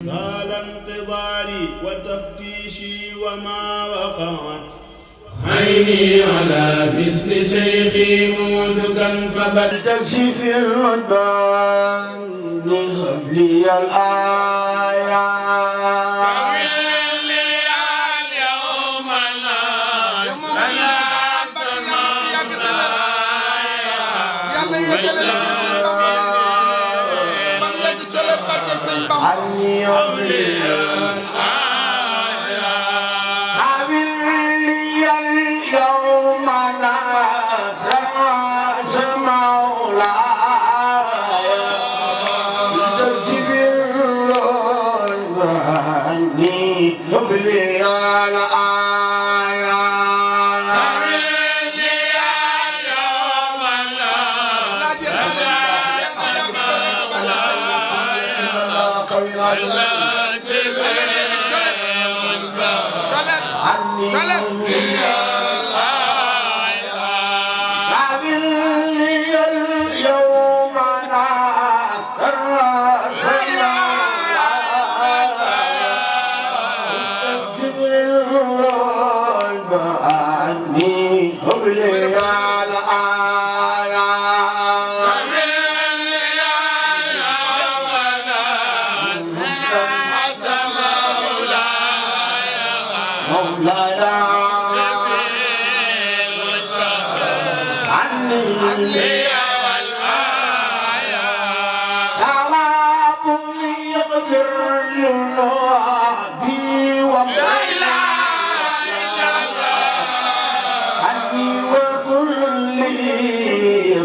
طال انتظاري وتفتيشي وما وقع عيني على مثل شيخي مودكا فبل تكشف الردان هب لي الآيات عني أولي قابل لي اليوم ناصر مولاي تكشف عني قبلي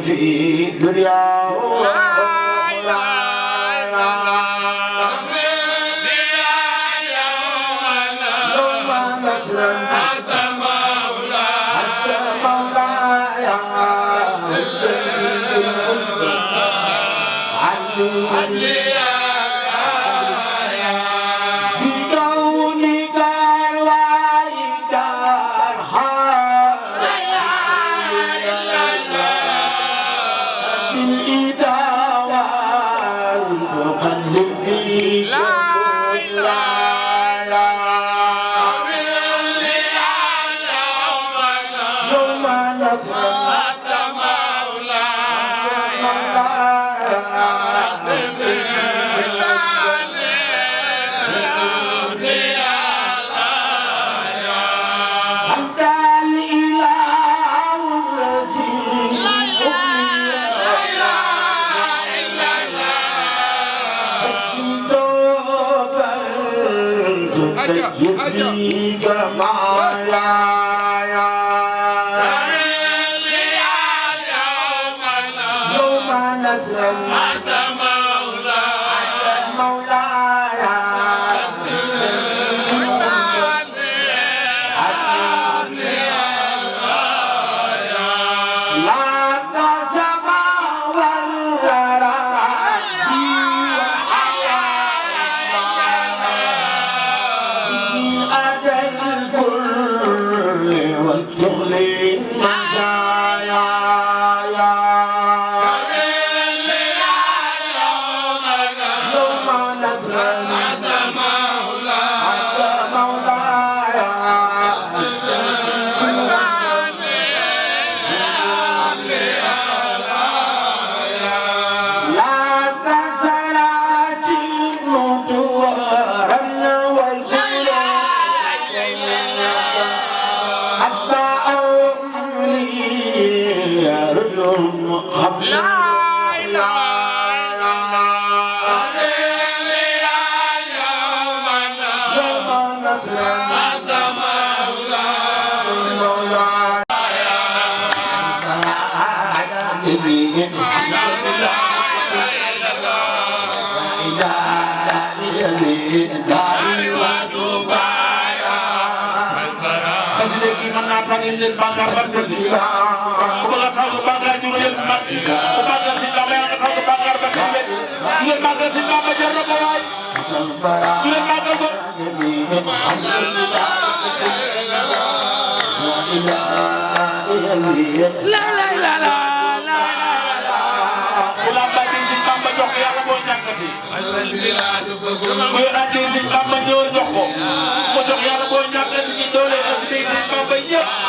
في دنيا la la la la la la la jox yàlla boo ñàkkati kuy addi Sëñ Bamba ñëwal jox ko ko jox yàlla boo ñàkkati ci doole addi Sëñ Bamba ñëpp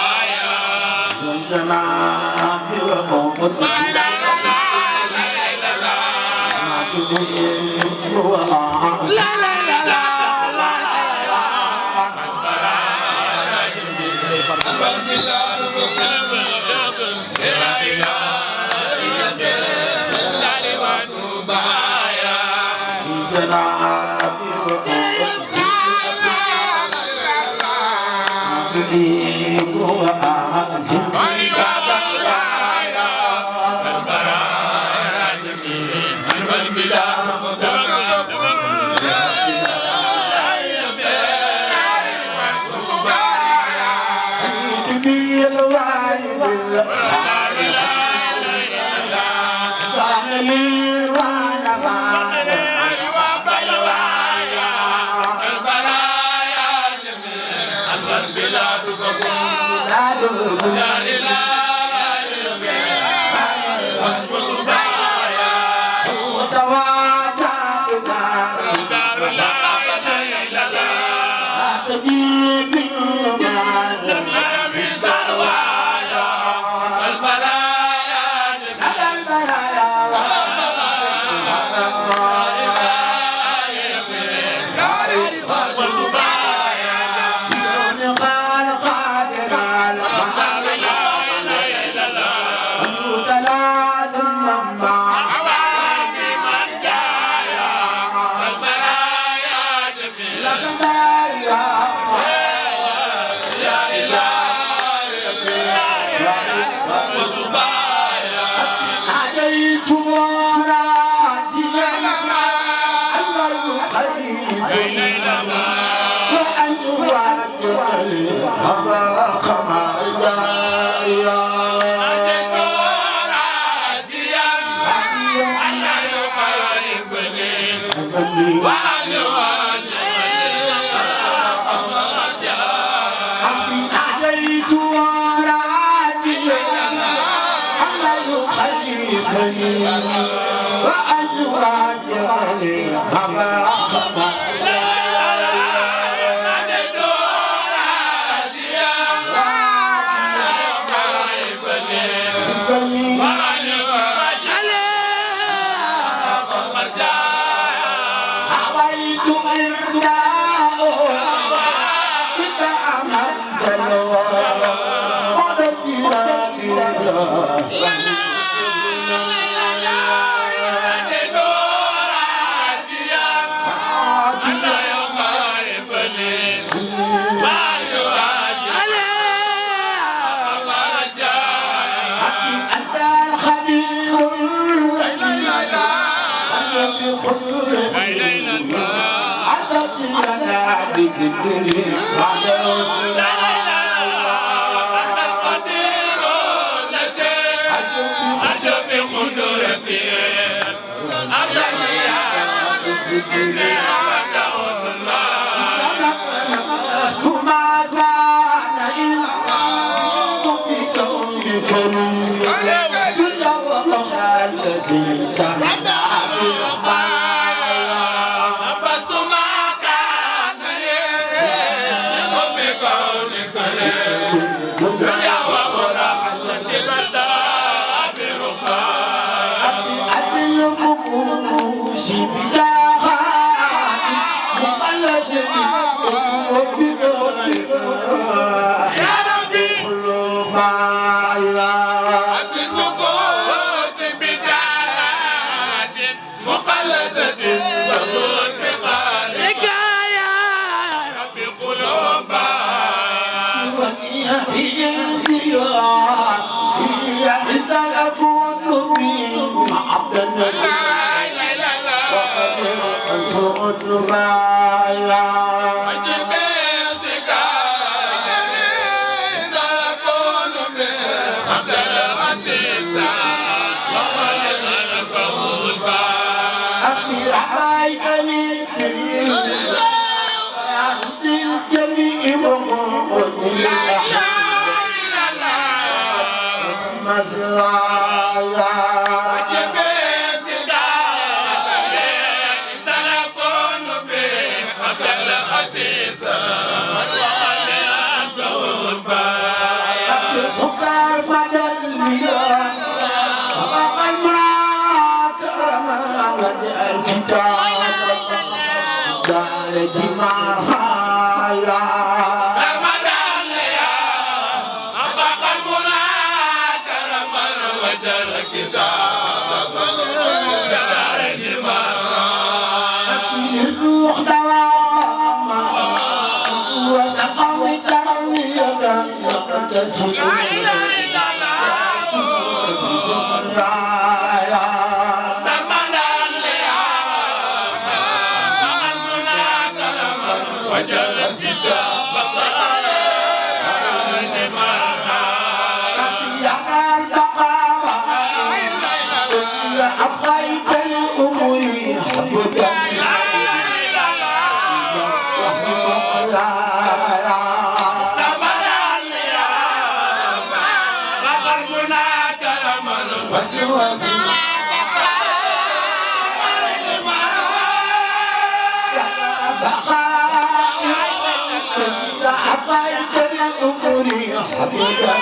صفار مدى المياه وقع المراد رمى الكتاب دار دمارها الروح دواما وتقوي تروية أبقيت الأمور حبك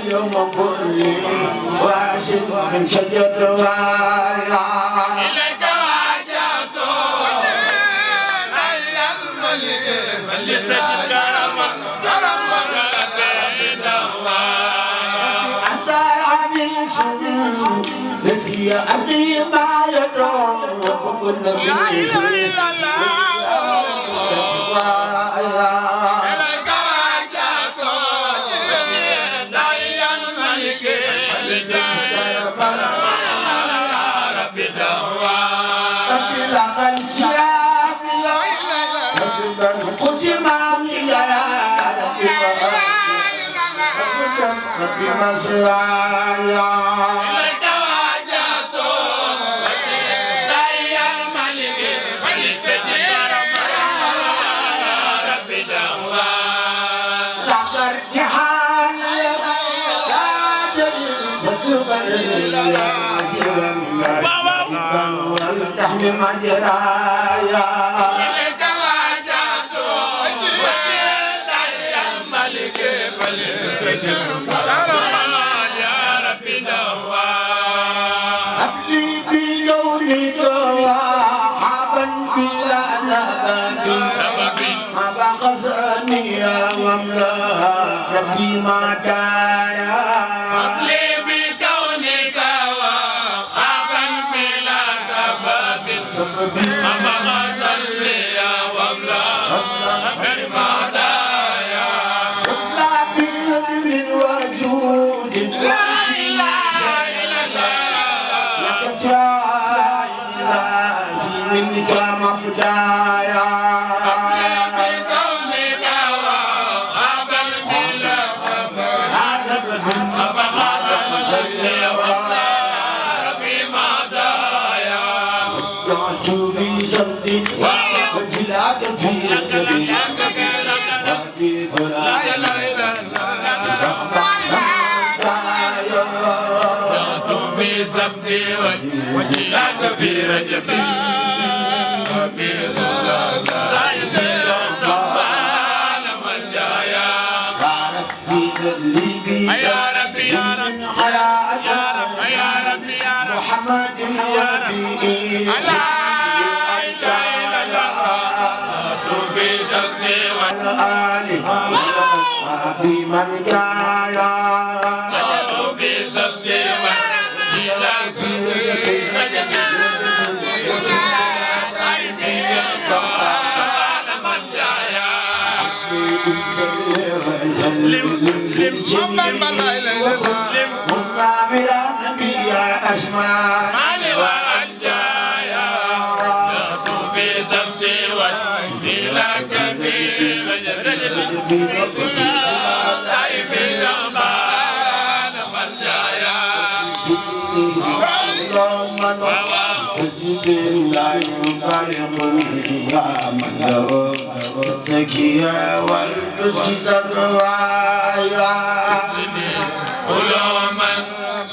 اليوم كل واشد من شجر إليك واجهت أي الملك ملك كرما أنت عبيس نسي أبي ما يدعو وكل نبي ربي مسوايا إليك واجهت داعي الملك فلتجد ربي دعوى لك ارتحال يا جليل فتقبل والتحم مجرايا إليك واجهت داعي الملك فلتجد يا ربي دعوى بما دايا لي بكونك وهابا بلا سبب أما صلي وابلا بما دايا لا بيد من وجود لا إله إلا الله منك مبدايا وجهك في رجب وفي يا ربي يا رب على يا رب يا رب يا رب محمد يا رب لا إله إلا الله في سبي والآل بمن جايا في سبي وجهك في رجب التكية والمسكزة علوما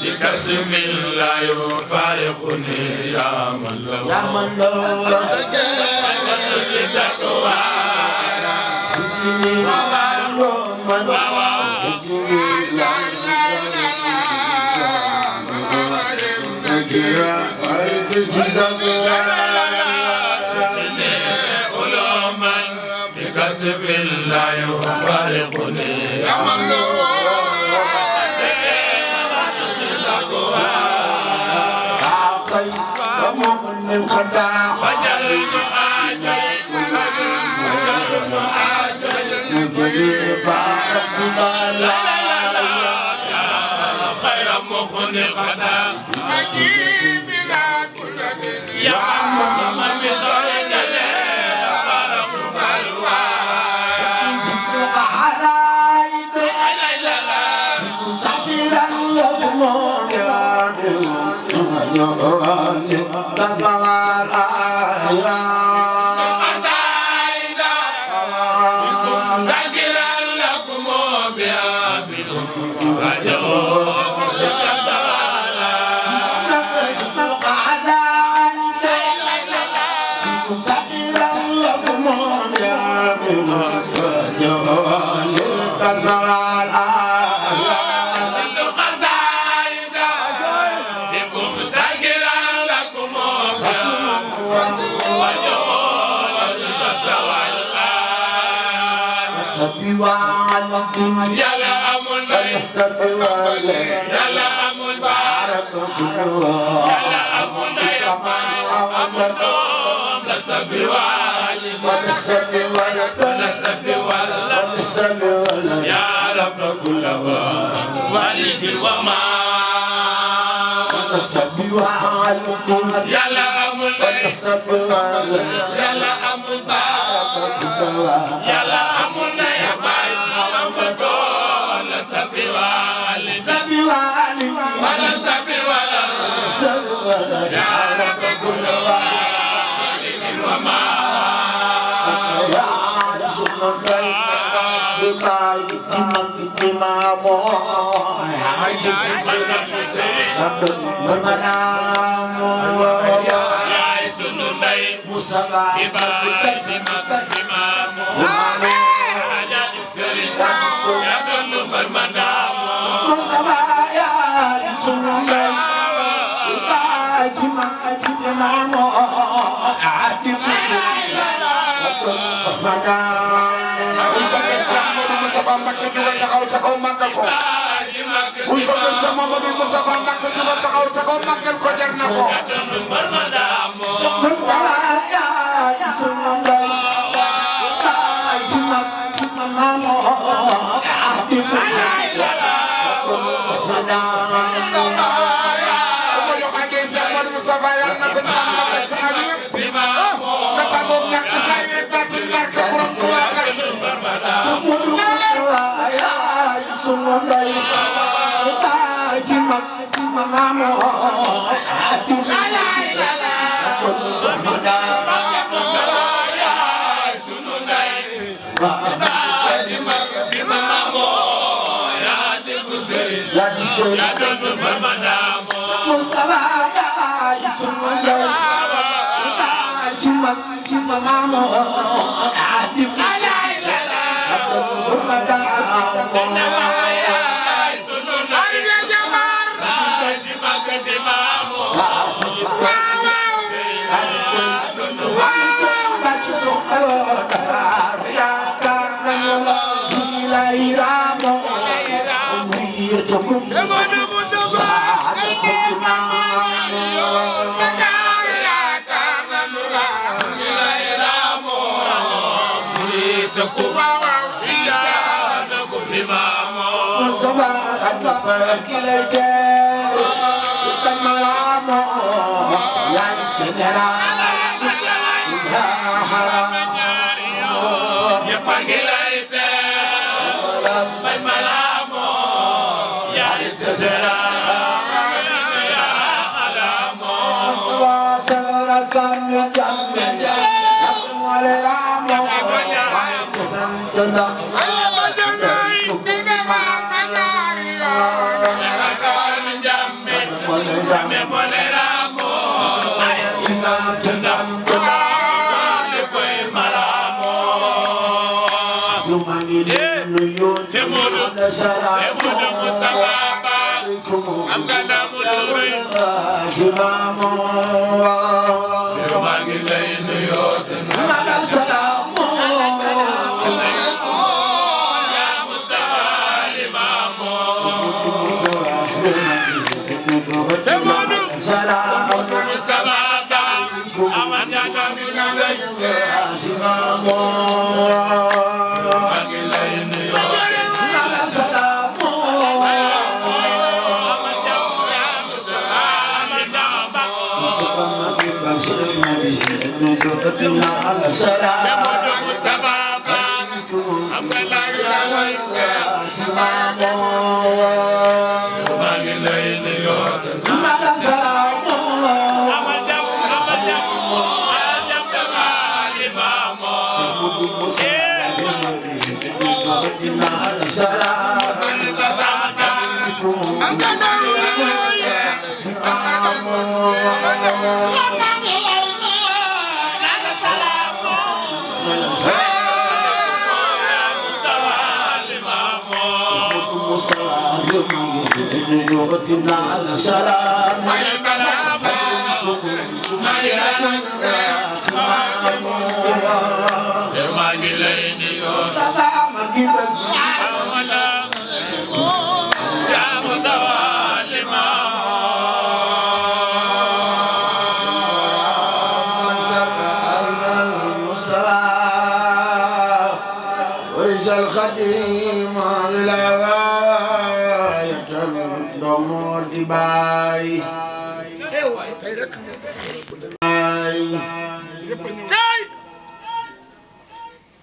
لكسب لا يفارقني يا من له يا من لو علوما لكسب لا يفارقني يا من له من خداع وجلت خير مخن الخدام أجيب لا كل يا محمد بطريق بارك الوالد حلايب سعيرا للموت يلا أمون يلا أمون بارك يلا أمون أمون لسبي والد يا رب كل والد وما يلا أمون يلا أمون بارك يلا أمون يا باي أمون لسبي والد ولا سبي ولا يا رب كل والد وما Moustapha Mbacké jugal taxaw ca kaw màggal ko kuy soppe Cheikh Mamadou Moustapha Mbacké jugal taxaw ca kaw màggal ko jar na ko Moustapha yàlla na seen am na sa avion nga tàggoog ñàkk saa yi rek daal seen barke borom Tuubaa sunu ndey taay ji mag ji ma maamoo sunu ndey taay ji mag ji ma maamoo yaa di bu sëriñ yaa doon barmadaamo Moustapha yaay sunu ndey taay ji mag ji ma maamoo adi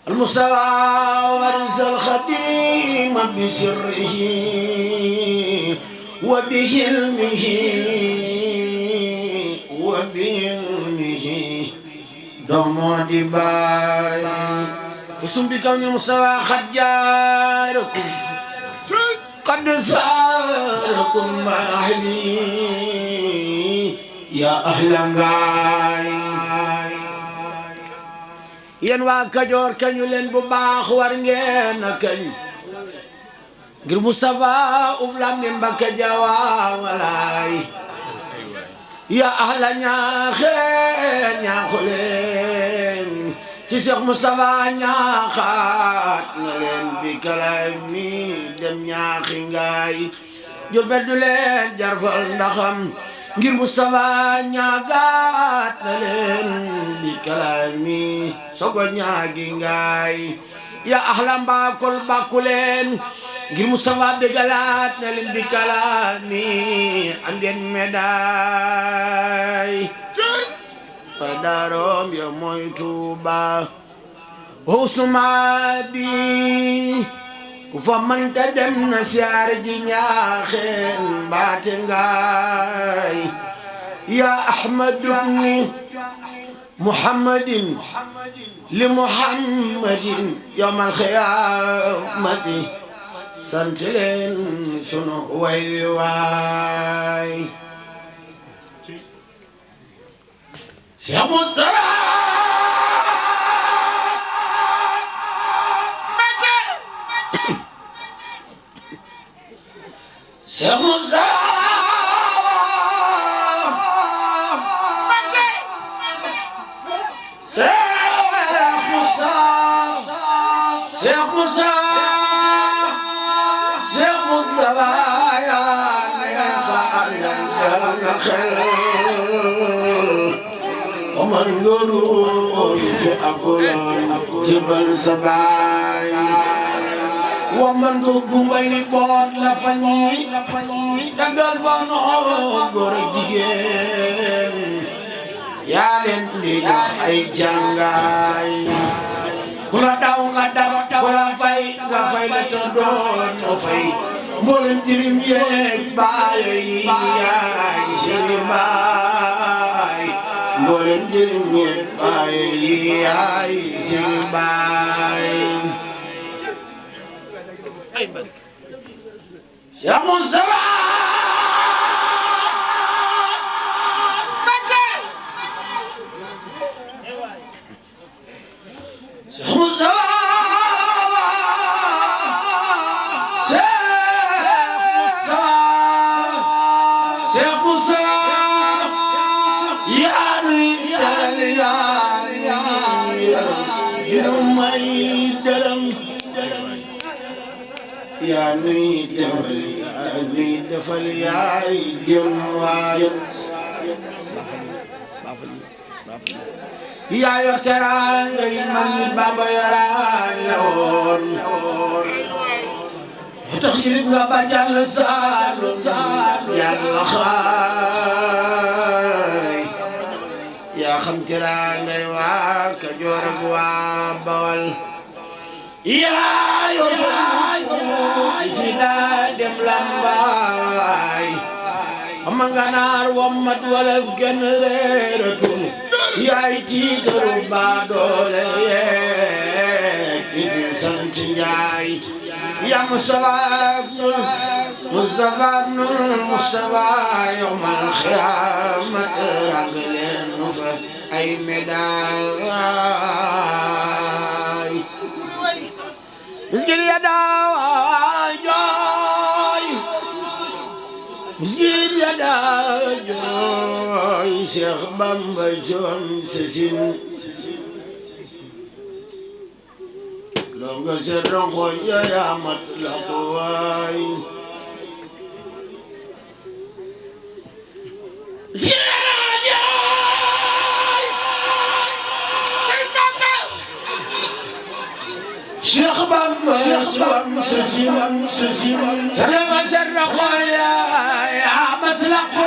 المستوى ورث الخديم بسره وبهلمه دم دباي وسم بكون المستوى خجاركم قد ساركم أهلي يا أهل غاي yéen waa Kajoor kañu leen bu baax war ngeen a kañ ngir Moustapha ublam ne Mbacke Jawa walaay ya ahla ñaaxeen ñaaxu leen ci Cheikh Moustapha ñaaxaat na leen bi kalami dem ñaaxi ngaay Jurbel du leen jarfal ndaxam ngir Moustapha ñaagaat na leen bi kalami sogo ñaagi ngaay ya ahlam bakol bakku leen ngir Moustapha begalaat na leen bi kalami am ngeen médaille padarom ya mooy Tuuba husuma bi ku fa manta dem na siyaare ji ñaaxeen mbaate ngaay ya ahmadu bni muhammadin li muhammadin yawmal xiyaamati sant leen sunu way wi waay Cheikh Moustapha Mbacké Cheikh Moustapha Mbacké Cheikh Moustapha Cheikh Moustapha Cheikh Moustapha yaa nga xel man ngoro fi afulan jibal sabay wa man go gumbay boot la fañi dagal fa no góor jigéen yaa leen di jox ay jàngaay ku la daw nga daw ku la fay nga fay la to doon no fay mboolem jirim yeeg baayo yi yaay seeni baay mboolem jirim yeeg baayo yi yaay seeni baay Cheikh Moustapha Mbacké Cheikh Moustapha yaa nuy defal yaay jëm waay yaa yor teraanga yi man ni Bamba yoraan la woon tax yirib nga ba jàll Saalum yàlla xaay yaa xam teraanga yi waa Kajoor ak waa Bawal yaa yor fi daa dem lambaay ama nga naar wammat walaf gën reeratul yaay tiitaru baa doole yeeg di fi sant Njaay yaa Mustafa yawmal xiyaamat rang leen nu fa ay médaille miskin ya daa jooy miskin ya daa jooy Cheikh Bamba coon sesin longa se rongo ya mat la ko waay Cheikh Bamba coon sesin longa se rongo ya mat la ko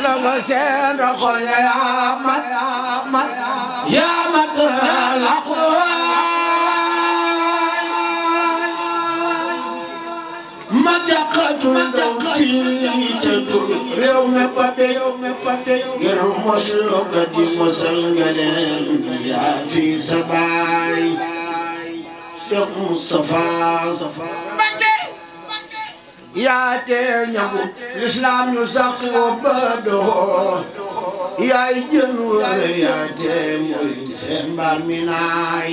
longa seen roxo yaa mat la xooy ma jàqatul ndaw tiitatul réew me pate ngir mos loka di mosal nga leen yaa fi sa baay Cheikh Moustapha yaa tee ñagu lislaam ñu sàq wo ba doxoo yaay jën wër yaa tee murid seen mbaar mi naay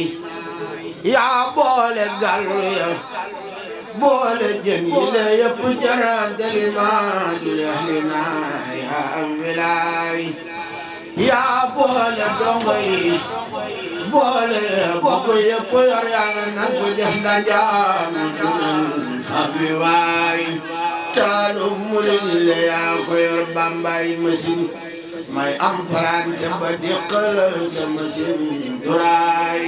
yaa boole gàllu ya boole jën yi la yëpp jarante li maa du leexli naa yaa am wilaay yaa boole dongo yi boole bokk yëpp yor yàlla nan ko def ndajaam dunal fabi waay taalu murid la yaa ko yor bambay machine may emprunté ba diqalal sa machine duraay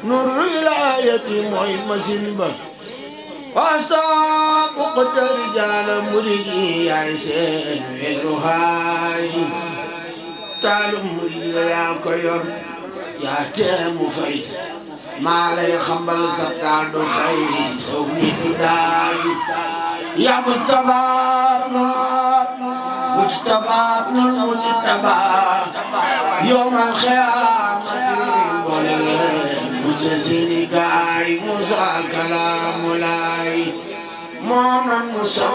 nurul wilayati mooy machine ba wasta buqdar jaala murid yi yaay seen weeru haay taalu murid la yaa ko yor yaa teemu fay maa lay xambal sa taal du fay sow nit du daay yaa bu tabaar mujtabaat nun mujtabaat yawmal xiyaamati boole leen mujj seeni gaay Musa Kalaamulaay moo nan Musa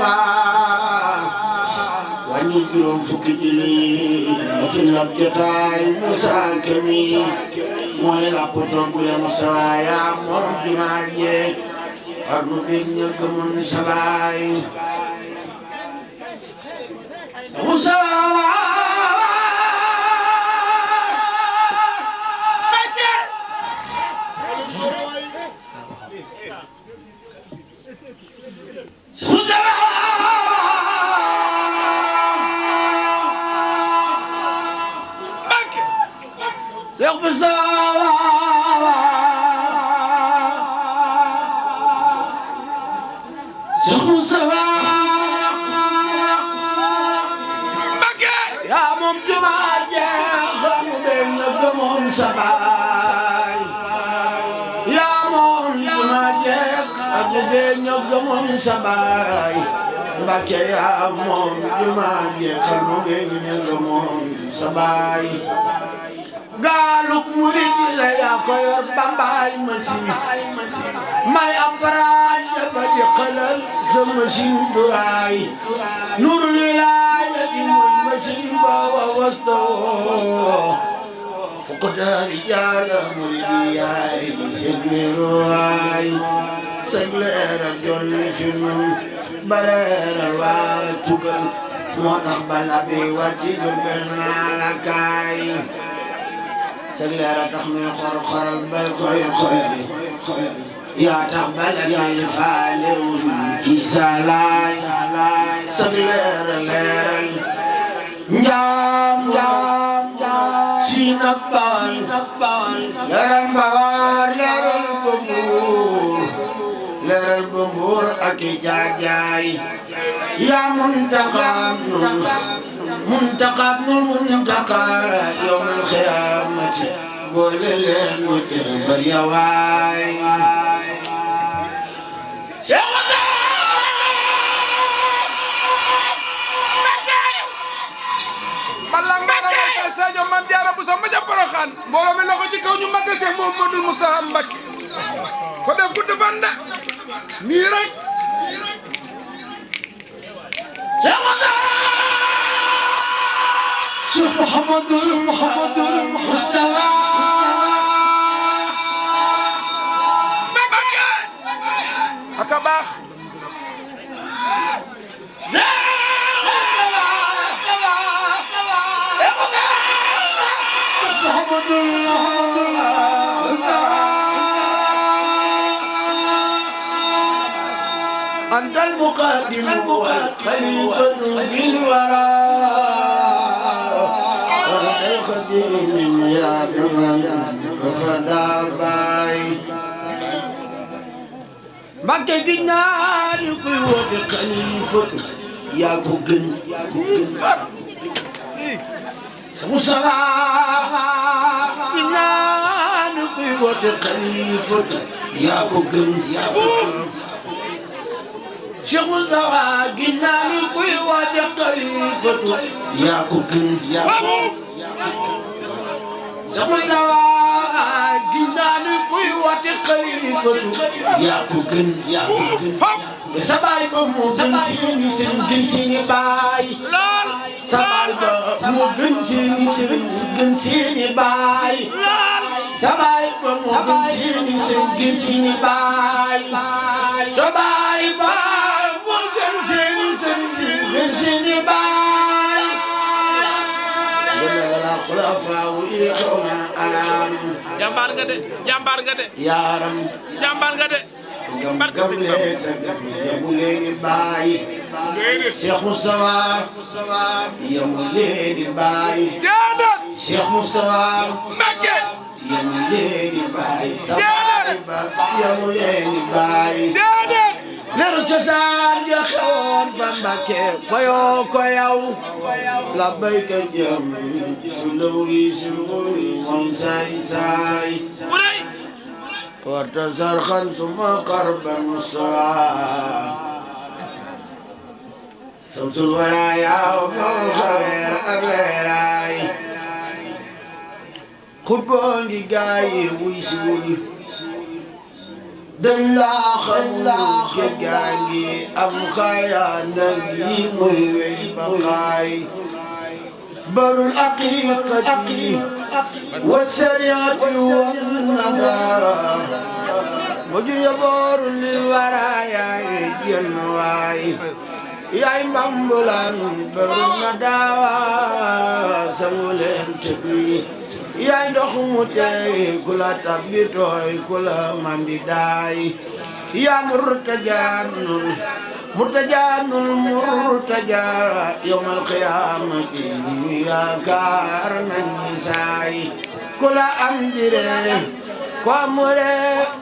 wàññi juróom fukki julli ci lab jotaay Musa Kami mooy lapp toog bi Musa yaa moom jumaa jeeg war nu bég ña gëmoon sabaay Musa yaa moom jumaa jeex xamu bee ña gëmoon sabaay yaa moom jumaa jeex xamu bee ña gëmoon sabaay Mbàkke yaa moom jumaa jeex xamu bee ña gëmoon sabaay gaaluk murid la yaa ko yor bambaay machine may emprunté ba diqalal sa machine duraay nurul wilaayati mooy machine ba wa wastoo fuqda rijaala muridi yaay seen weeruwaay sag leeral jolli fi nun baleeral waa tugal moo tax bala bi wàcci Jurbel naa la kaay sag leeral tax muy xor-xoral bay xoyal yaa tax bala bi faalewul Isa laay sag leeral leen njaam si nabbaan leeral mbaar leeral bumbuur ak i jaajaay yaa muntaqam nun muntaqa yawmal xiyaamati boole leen mu dem bar yawaay Sadio Mame Diarra Bousso ma ja Porokhane mbooloo mi loxo ci kaw ñu màggal Cheikh Mouhamadoul Moussa Mbacké ko def gudd fan de nii rek Cheikh Mouhamadoul Moussa Mbacké aka baax أنت المقدم والخليفة في الورى وأنت الخديم يا جمال فدار باي Mbacké gi ñaari kuy woote xalifa yaa ko gën Musa gi ñaari kuy woote xalifa yaa ko gën Cheikh Musa gi ñaari kuy woote xalifa yaa ko gën Cheikh Musa gi ñaari kuy woote xalifa yaa ko gën sa baay ba moo gën seeni sëriñ gën seeni baay sa baay ba moo gën seeni sëriñ gën seeni baay sabay ba mu gën seeni seen gën seeni baay sabay ba mu gën seeni seen gën seeni baay wala xulafaa yi xawma aram jàmbaar nga de jàmbaar nga de yaaram jàmbaar nga de gam leen sa gam yamu leeni baay Cheikh Moustapha yamu leeni baay Cheikh Moustapha Mbacké yamu leeni baay sabay ba yamu leeni baay leeru cosaan ja xewoon fa Mbacké fayoo ko yow la bayka jëm su lawi su moom saay saay warta sarxan suma qarban mustawa samsul waraaya faw xaweer ak leeraay xutboo ngi gaayi wuy siwul dañ laa xamul geggaa ngi am xayaa nagi muy wey baqaay barul aqiqati wa shariati wa nada mujur yaboor lil waraaya jenn waay yaay mbambulan barul nadawa sanguleen tëbi yaay ndox mu tey ku la tabbi tooy ku la mandi daay yaa murtajaanul murtaja yawmal qiyaamati ñu yaakaar nañ ni saay ku la am dire ko amure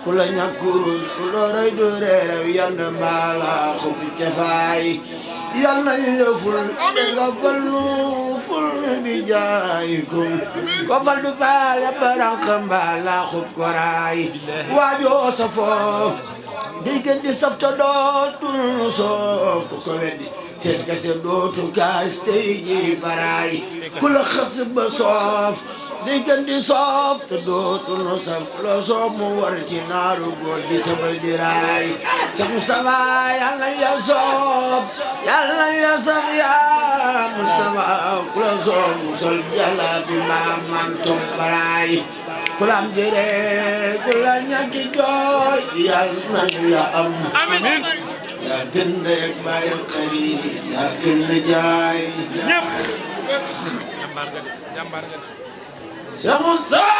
ku la ñàkkurul ku la rëy du reerew yand mbaala xubi cafaay yal nañu la ful nga fal nu ful bi jaayikum ko fal du paale baranq mbaala xub koraay waajoo sa foo di gën di saf ta dootul soof ku ko weddi seet kese dootu kaas tey ji baraay ku la xas ba soof di gën di soof ta dootul saf loo soof mu war ci naaru góor di tabal di raay sa Mustafa yàlla ya soof yàlla ya saf yaa Mustafa ku la soof mu sol jala bi maam man toog baraay kulam dire kula ñaki jooy yàlla nañu ya am amiin yaa gën rek bàyyi xari yaa gën jaay ñëpp jàmbaar nga de jàmbaar nga de Cheikh Moustapha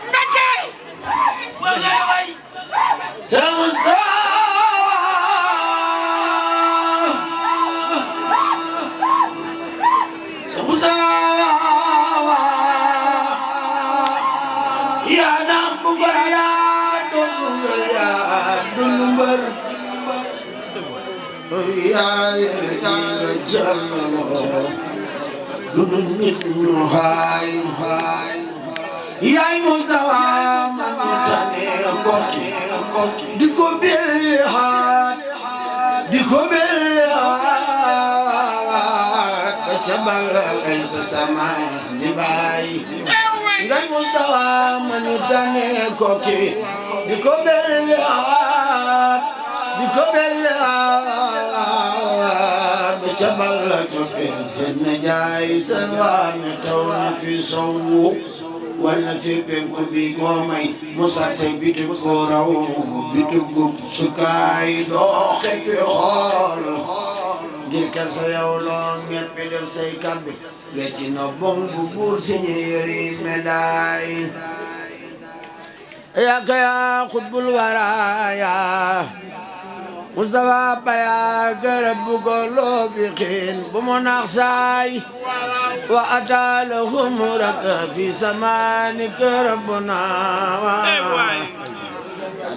Mbacké way Cheikh Moustapha yaa naam bu gër yaa dund mbër yaa jàlloo dund nit ñu haay yaay Moustapha ma ñu tane kokki di ko belli haat di ko belli haat ba ca balla ay sa sama di baay ngay Moustapha ma ñu tane kokki di ko belli haat di ko belli haat ba ca balla coppe seen na jaay sa waame taw na fi sowu walla fi penku bi ko may musal say bitu ko raw bitu gub sukaay doo xeppi xool ngir ker sa yow loo nget bi def say kabbi wecci no bong bu buur si ñu yëri médaille yaa kaya xutbul waraaya Moustapha Baya garab bu ko loo fi xiin bu mu naax saay wa ataalahum raka fi samaani garab bu naawa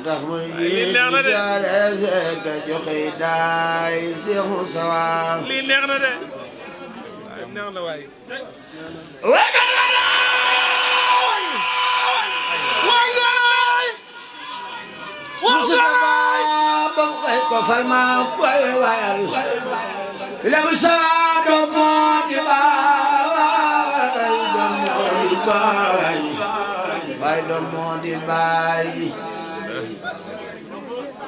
tax mu yi saare seeka joxe daay Cheikh Moustapha lii neex na de neex na waay ko falma koy wayal lem sa do modi bay do modi bay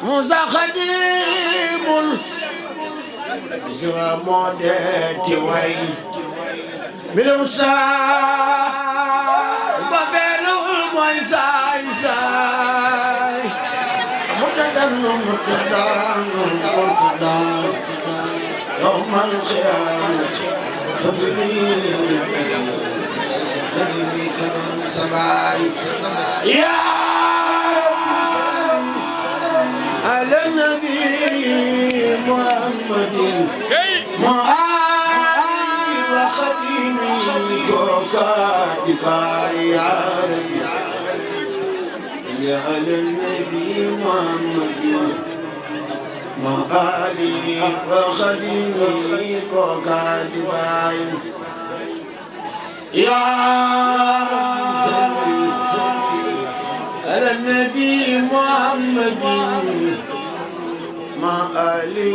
Musa Khadimul sa mode ti way Milusa babelul moy say say mutadan yawmal qiyamah habibi kadam sabay ya ala nabi muhammadin يا النبي محمد ما علي وخديمي وكاتبين يا رب صل على النبي محمد ما علي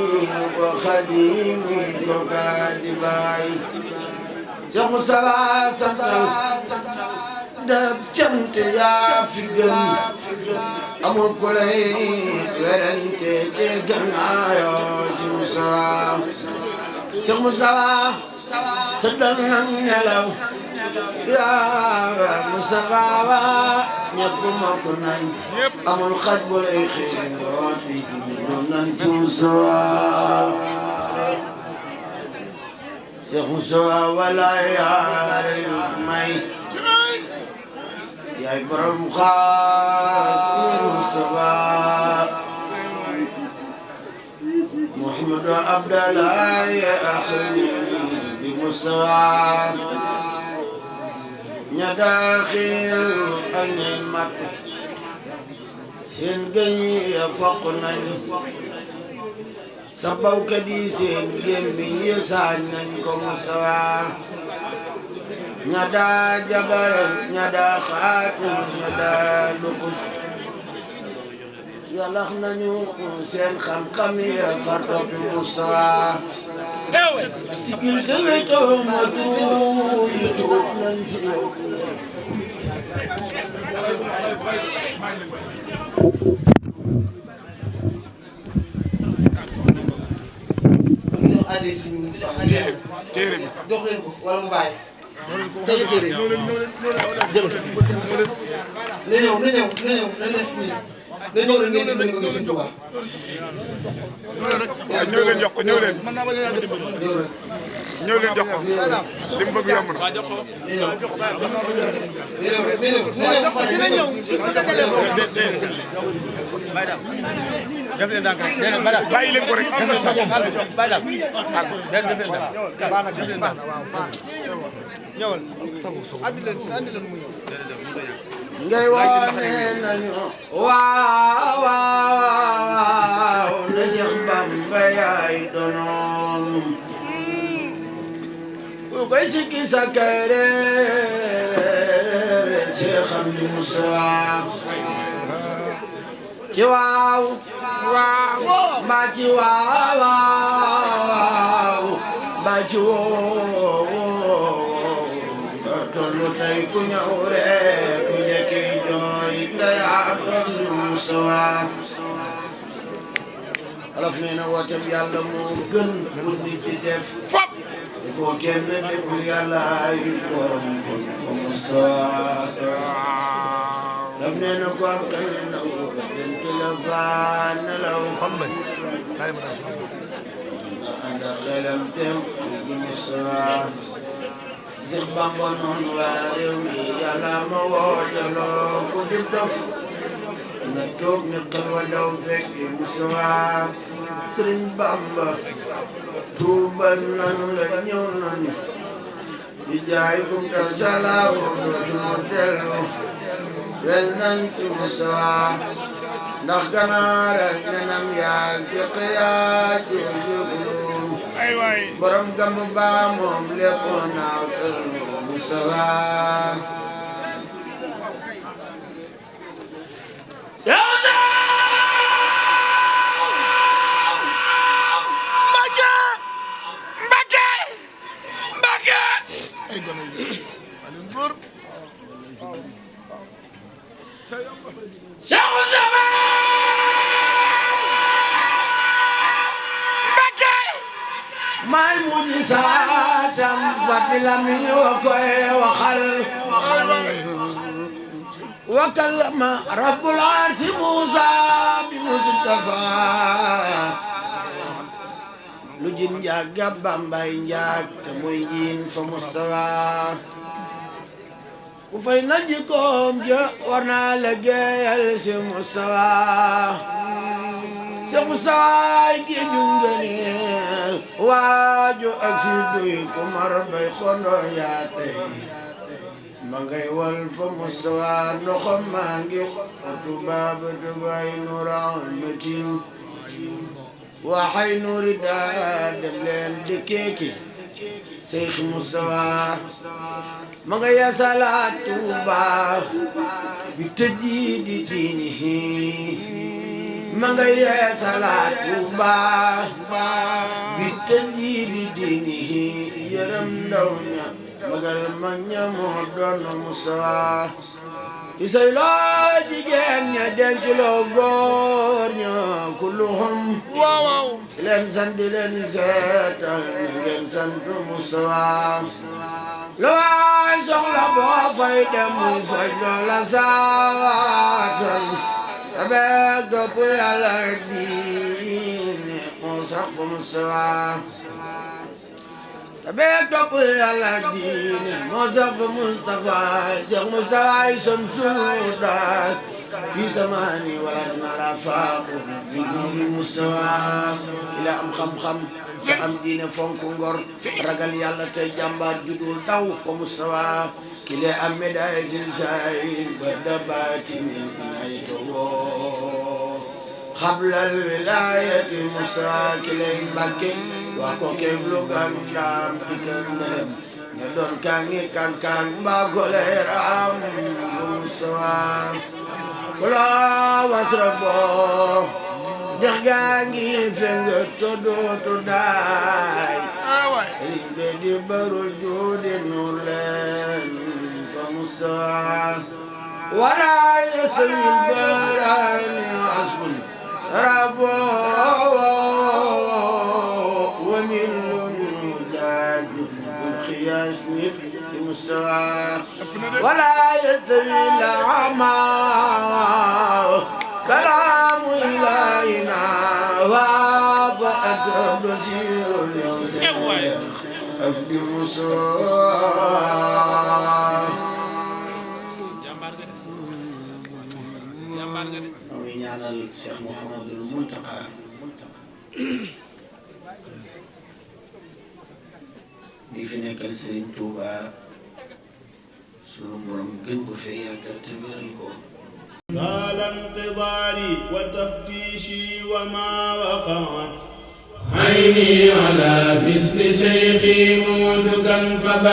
وخديمي وكاتبين Cheikh Moustapha santal dab cant yaa fi gën amul ku lay werante dégg naa yoo ci Moustapha Cheikh Moustapha tëddal na nelaw yaa Moustapha ñëpp mokk nañ amul xaj bu lay xeerooti doon nañ ci Moustapha Cheikh Moustapha wala yaare may yaay borom xaas Moustapha Mouhamadou Abdalaay axni bi Moustapha ña daaxil ak ñay mat seen gëñ ya fokk nañ sa bawkat yi seen gémmiñ yi saañ nañ ko Moustapha ña daa jabaram ña daa xaatim ña daa lukus yalax nañu seen xam-xam yi far toppi Moustapha sigil te wetoo ma yi tuub nañ ci yow téere bi jox leen ko wala mu bàyyi tey téere jël na ñëw rek ngeen dimbali ko ngeen suñu Tuubaa ñëw leen jox ko ñëw leen ñëw leen jox ko li mu bëgg yomb na def leen ndànk rek bàyyi leen ko rek ñëwal ngay wane nañu waaw waaw na Cheikh Bamba yaay donoom ku koy sikki sa kayre Cheikh Amdi Moussa ci waaw mbaa ci waaw mbaa ci woo tollu tey ku ñëw rek ku njëkki jooy ndeyaa doon Moustapha Wolof nee na wooteem yàlla moo gën bu nit ci def il faut kenn deful yàlla ay borom ko Moustapha Wolof nee na ko am xel na woo dem téléphone nelaw xam nañ ànd ak xelam dem di Moustapha Cheikh Bamba noonu waa réew mi yàlla ma woote loo ku di dof na toog ne xel wa daw fekk Moustapha Sëriñ Bamba tuubal nanu la ñëw nanu di jaay kumta salaamu dootunu dellu wel nan ci Moustapha ndax ganaar ak nenam yaag si xiyaat yooyu borom Gamba ba moom lépp naaw tël Moustapha maay mujisaatam fadila mi wa koy waxal wa kallama rabbul arsi Musa bi Mustafa lu jin njaag ga Bambay njaag te muy njiin fa Mustafa ku fay na jikkoom ja war naa liggéeyal si Mustafa si Mustafa gi junganeel waaju ak si duy ku mar bay xondo yaa tey ma ngay wal fa Mustafa ndoxam maa ngi otu baaba dubay nuramatin waxay nuri daa dem leen dëkkeeki Seex Mustafa ma nga yasalaat Tuuba bi tëjdiidi diinihi ma nga yasalaat Tuuba bi tëjdiidi diinihi yërëm ndaw ña magal mag ña moo doon Mustafa di say loo jigéen ña denc loo góor ña kulluhum waaw leen sant leen seetal na ngeen sant Mustafa loo waay soxla boo fay dem muy faj loola saawaatan tabeek topp Yàlla diine moo sax fa Mustafa tabeek topp Yàlla diine moo sax fa Mustafa Seex Mustafa ay son suuda fi zamani wala dina la faaqu bi nuuri Mustafa ila am xam-xam sa am diine fonk ngor ragal Yàlla te jàmbaar judul daw fa Mustafa kile am médaille di zahir ba dabatinin inaytowo xablal wilayati Mustafa kile Mbàkke waa ko keblu gandam dikandem ne doon kangi kankan mbaa goleram Mustafa kula wasrabo dex gaa ngi feng todo to daay liñ be di barul juudi nur leen fa Mustafa wala yasawil barani asbun sarabo wa millun mujaajun bil xiyaas nit fi Mustafa wala yastawi al-a'ma كلام إلهنا وابعد بصير اليوم أسبي muy ñaanal Cheikh Mouhamadul Mountakha di fi nekkal Serigne Touba sunu borom gën ko fee yàggal te wéral ko طال انتظاري وتفتيشي وما وقع عيني على مثل شيخي مودكا فبكى